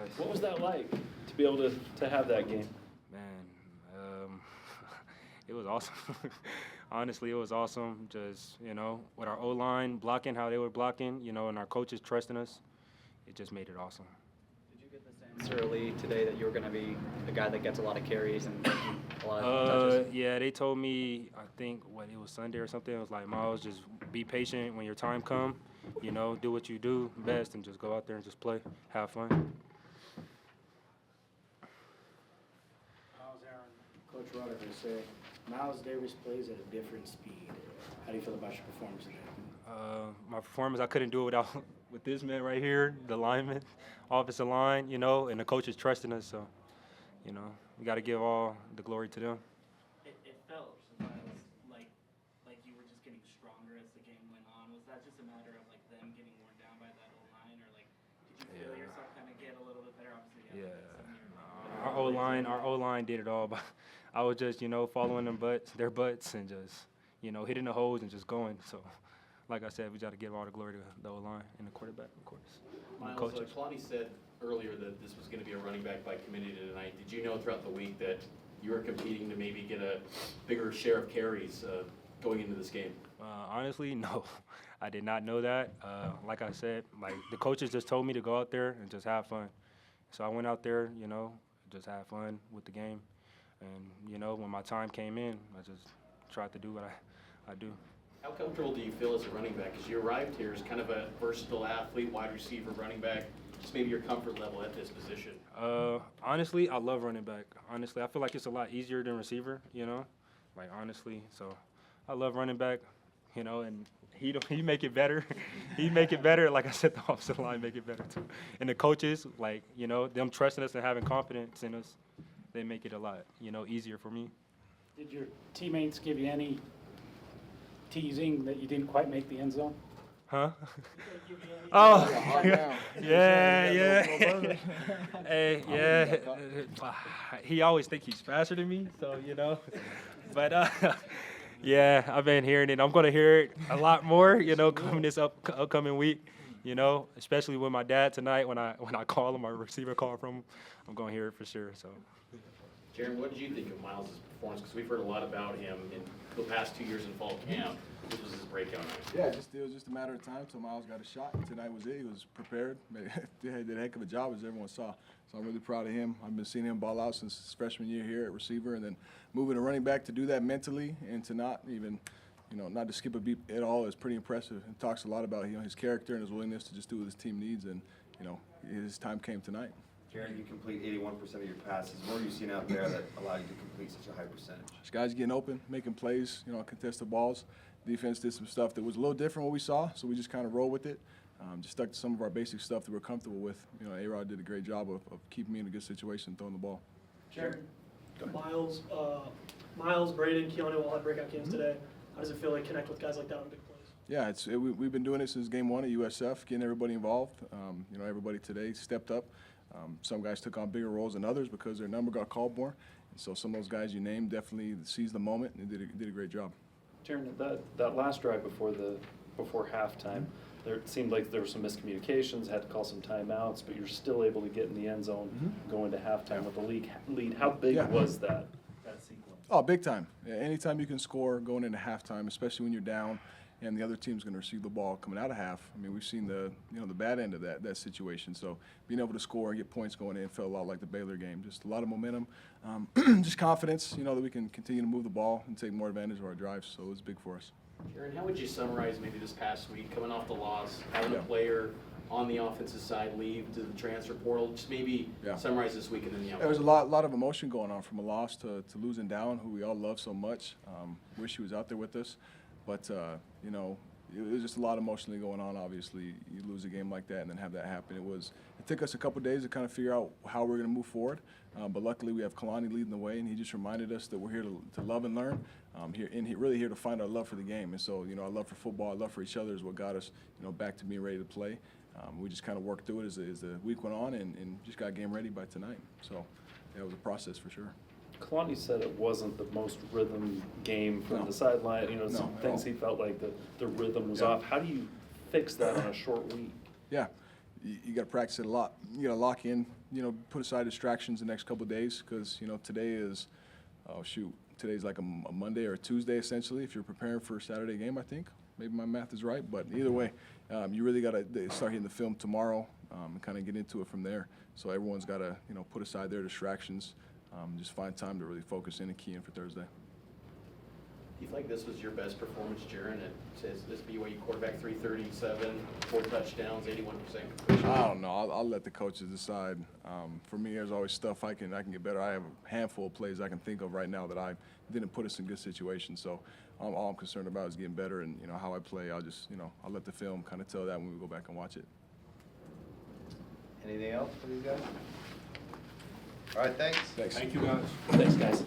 guys. What was that like to be able to have that game? Man, it was awesome. Honestly, it was awesome. Just, with our O-line blocking how they were blocking, and our coaches trusting us, it just made it awesome. Did you get the sense early today that you were going to be a guy that gets a lot of carries and a lot of touches? Yeah, they told me, I think, it was Sunday or something. It was like, Miles, just be patient when your time come. Do what you do best and just go out there and just play, have fun. Miles, Jaren, Coach Rutherford say Miles Davis plays at a different speed. How do you feel about your performance today? My performance, I couldn't do it without with this man right here, the lineman, offensive line, and the coaches trusting us. So, we got to give all the glory to them. It felt, Miles, like you were just getting stronger as the game went on. Was that just a matter of them getting worn down by that O-line, or did you feel yourself kind of get a little bit better? Obviously, Our O-line did it all. But I was just, following their butts, and just, hitting the holes and just going. So, like I said, we got to give all the glory to the O-line and the quarterback, of course. Miles, Kalani said earlier that this was going to be a running back by committee tonight. Did you know throughout the week that you were competing to maybe get a bigger share of carries going into this game? Honestly, no. I did not know that. Like I said, the coaches just told me to go out there and just have fun. So I went out there, just have fun with the game. And, when my time came in, I just tried to do what I do. How comfortable do you feel as a running back? Because you arrived here as kind of a versatile athlete, wide receiver, running back, just maybe your comfort level at this position. Honestly, I love running back. Honestly, I feel like it's a lot easier than receiver, honestly. So I love running back, and he make it better. He make it better. Like I said, the offensive line make it better too. And the coaches, them trusting us and having confidence in us, they make it a lot, easier for me. Did your teammates give you any teasing that you didn't quite make the end zone? Huh? Oh, yeah. Hey, yeah. He always think he's faster than me, so But yeah, I've been hearing it. I'm gonna hear it a lot more, coming this upcoming week. Especially with my dad tonight when I call him, my receiver call from him, I'm gonna hear it for sure. So. Jaren, what did you think of Miles' performance? Because we've heard a lot about him in the past 2 years in fall camp. This was his breakout night. Yeah, it was just a matter of time till Miles got a shot. Tonight was it. He was prepared. Did a heck of a job, as everyone saw. So I'm really proud of him. I've been seeing him ball out since his freshman year here at receiver, and then moving to running back to do that mentally and to not even, not to skip a beat at all is pretty impressive. It talks a lot about his character and his willingness to just do what his team needs, and his time came tonight. Jaren, you complete 81% of your passes. What are you seeing out there that allow you to complete such a high percentage? This guy's getting open, making plays, contested balls. Defense did some stuff that was a little different what we saw, so we just kind of rolled with it. Just stuck to some of our basic stuff that we're comfortable with. A-Rod did a great job of keeping me in a good situation, throwing the ball. Jaren, Miles, Braden, Keanu all had breakout games today. How does it feel to connect with guys like that on big plays? Yeah, we've been doing it since game one at USF, getting everybody involved. Everybody today stepped up. Some guys took on bigger roles than others because their number got called more. And so some of those guys you named definitely seized the moment and did a great job. Jaren, that last drive before halftime, it seemed like there were some miscommunications, had to call some timeouts, but you're still able to get in the end zone, going to halftime with the lead. How big was that sequence? Oh, big time. Yeah, anytime you can score going into halftime, especially when you're down and the other team's going to receive the ball coming out of half. I mean, we've seen the bad end of that situation. So being able to score and get points going in felt a lot like the Baylor game. Just a lot of momentum, just confidence, that we can continue to move the ball and take more advantage of our drives. So it was big for us. Jaren, how would you summarize maybe this past week, coming off the loss, having a player on the offensive side leave to the transfer portal? Just maybe summarize this week and then the outcome. There was a lot of emotion going on from a loss to losing down, who we all love so much. Wish he was out there with us. But, it was just a lot emotionally going on, obviously. You lose a game like that and then have that happen. It took us a couple days to kind of figure out how we're going to move forward. But luckily we have Kalani leading the way, and he just reminded us that we're here to love and learn. Really here to find our love for the game. And so, our love for football, our love for each other is what got us, back to being ready to play. We just kind of worked through it as the week went on and just got game ready by tonight. So, it was a process for sure. Kalani said it wasn't the most rhythm game from the sideline. Some things he felt like the rhythm was off. How do you fix that on a short week? Yeah. you got to practice it a lot. You got to lock in, put aside distractions the next couple of days because, today is, today's like a Monday or a Tuesday essentially if you're preparing for a Saturday game, I think. Maybe my math is right, but either way, you really got to start hitting the film tomorrow and kind of get into it from there. So everyone's got to, put aside their distractions, just find time to really focus in and key in for Thursday. Do you think this was your best performance, Jaren? It says this BYU quarterback, 337, 4 touchdowns, 81% completion. I don't know. I'll let the coaches decide. For me, there's always stuff I can get better. I have a handful of plays I can think of right now that I didn't put us in good situations. So all I'm concerned about is getting better, and how I play. I'll just I'll let the film kind of tell that when we go back and watch it. Anything else for these guys? All right, thanks. Thanks. Thank you, guys. Thanks, guys.